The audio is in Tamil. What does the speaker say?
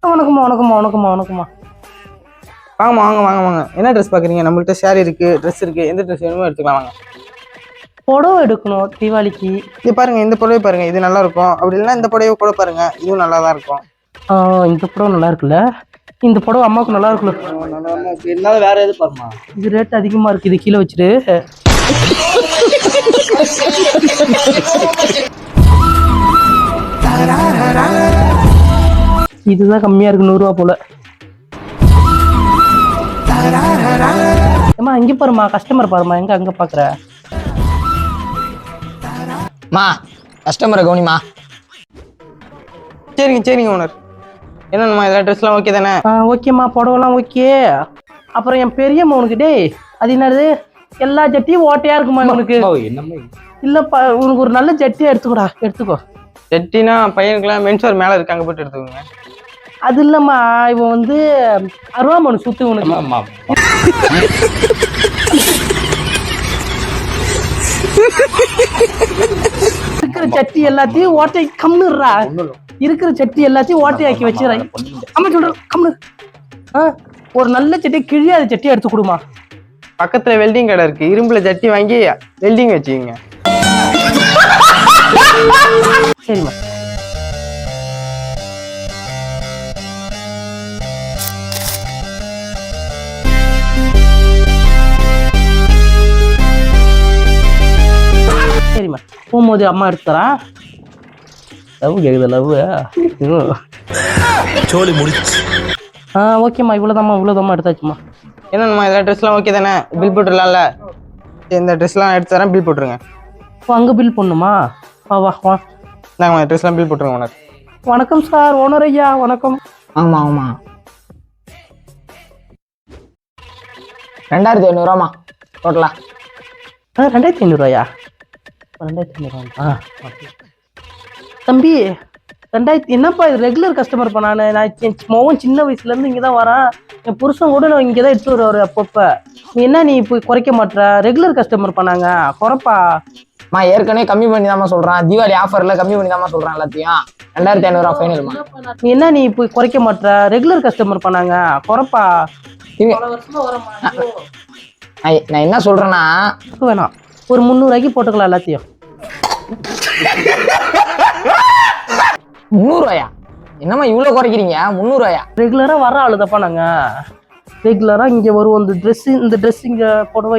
வணக்கம்மா வணக்கம்மா வணக்கம்மா வணக்கம்மா. வாங்கம்மா வாங்க வாங்க வாங்க. என்ன ட்ரெஸ் பார்க்குறீங்க? நம்மள்கிட்ட ஷேர் இருக்குது, ட்ரெஸ் இருக்குது. எந்த ட்ரெஸ் வேணுமோ எடுத்துக்கலாம் வாங்க. புடவை எடுக்கணும் தீபாவளிக்கு. இது பாருங்கள், இந்த புடவை பாருங்கள், இது நல்லாயிருக்கும். அப்படி இல்லைன்னா இந்த புடவை கூட பாருங்கள், இதுவும் நல்லா தான் இருக்கும். இந்த புடவை நல்லா இருக்குல்ல? இந்த புடவை அம்மாவுக்கு நல்லா இருக்குல்ல? இருந்தாலும் வேறு எது பாருமா. இது ரேட் அதிகமாக இருக்குது, இது கீழே வச்சுட்டு. இதுதான் கம்மியாக இருக்கு, 100 ரூபா போல. அம்மா இங்கே பாருமா, கஸ்டமர் பாருமா, எங்க அங்கே பார்க்குற? மா கஸ்டமரை கவனிமா. சரிங்க சரிங்க ஓனர். என்னம்மா இதெல்லாம் ட்ரெஸ்லாம் ஓகே தானே? ஓகேம்மா, புடவெல்லாம் ஓகே. அப்புறம் என் பெரியம்மா உனக்கு டேய் அது என்னது எல்லா ஜட்டியும் ஓட்டையா இருக்குமா உனக்கு? இல்லப்பா, உனக்கு ஒரு நல்ல ஜட்டியா எடுத்துக்கோடா, எடுத்துக்கோ. ஜட்டினா பையனுக்குலாம் மென்ஸ்வேர் மேலே இருக்காங்க, போட்டு எடுத்துக்கோங்க. அது இல்லம்மா, இவன் வந்து அருவாமனு சுத்து உனக்கு. இருக்கிற சட்டி எல்லாத்தையும் ஓட்டை கம்னுடுறா. இருக்கிற சட்டி எல்லாத்தையும் ஓட்டையாக்கி வச்சுறேன். அம்மா சொல்றேன் கம்னு. ஒரு நல்ல சட்டி, கிழியாத சட்டியை எடுத்து கொடுமா. பக்கத்தில் வெல்டிங் கடை இருக்குது, இரும்புல ஜட்டி வாங்கி வெல்டிங் வச்சுக்கோங்க. சரிம்மா. சரிம்மா, போகும்போது அம்மா எடுத்துறா. லவ் கேக்குது, லவ். சோலி முடிச்சு. ஓகேம்மா, இவ்வளோதாம்மா எடுத்தாச்சும்மா. என்னம்மா இதெல்லாம் ட்ரெஸ்லாம் ஓகே தானே? பில் போட்டுடலாம்ல? இந்த ட்ரெஸ்லாம் எடுத்து தரேன், பில் போட்டுருங்க. அங்கே பில் பண்ணுமா? வா வா. நாங்கள் ட்ரெஸ்லாம் பில் போட்டுருங்க ஓனர். வணக்கம் சார், ஓனர் ஐயா வணக்கம். ஆமா ஆமா 2500 டோட்டலா. 2500 2500 தம்பி 2000. என்னப்பா இது ரெகுலர் கஸ்டமர் பண்ணானே? நான் மோகன் சின்ன வயசுலேருந்து இங்கே தான் வரான். என் புருஷன் கூட நான் இங்கே தான் எடுத்து வருவார் அப்பப்போ. நீ இப்போ குறைக்க மாட்டேற? ரெகுலர் கஸ்டமர் பண்ணாங்க, குறைப்பா. ஏற்கனவே கம்மி பண்ணி தான் சொல்றான். தீபாவளி ஆஃபர்ல கம்மி பண்ணி தான் சொல்றான். எல்லாத்தையும் 2500 ஃபைனல்மா. நீ இப்போ குறைக்க மாட்டேற? ரெகுலர் கஸ்டமர் பண்ணாங்க, குறைப்பா. நான் என்ன சொல்றேன்னா, வேணாம், ஒரு 300 போட்டுக்கலாம் எல்லாத்தையும். 300 என்னம்மா இவ்வளவு குறைக்கிறீங்க? 300 ரெகுலரா வர ஆளுதப்பா நாங்க. ரெகுலரா இங்க வருவோம். இந்த ட்ரெஸ் இங்க புடவை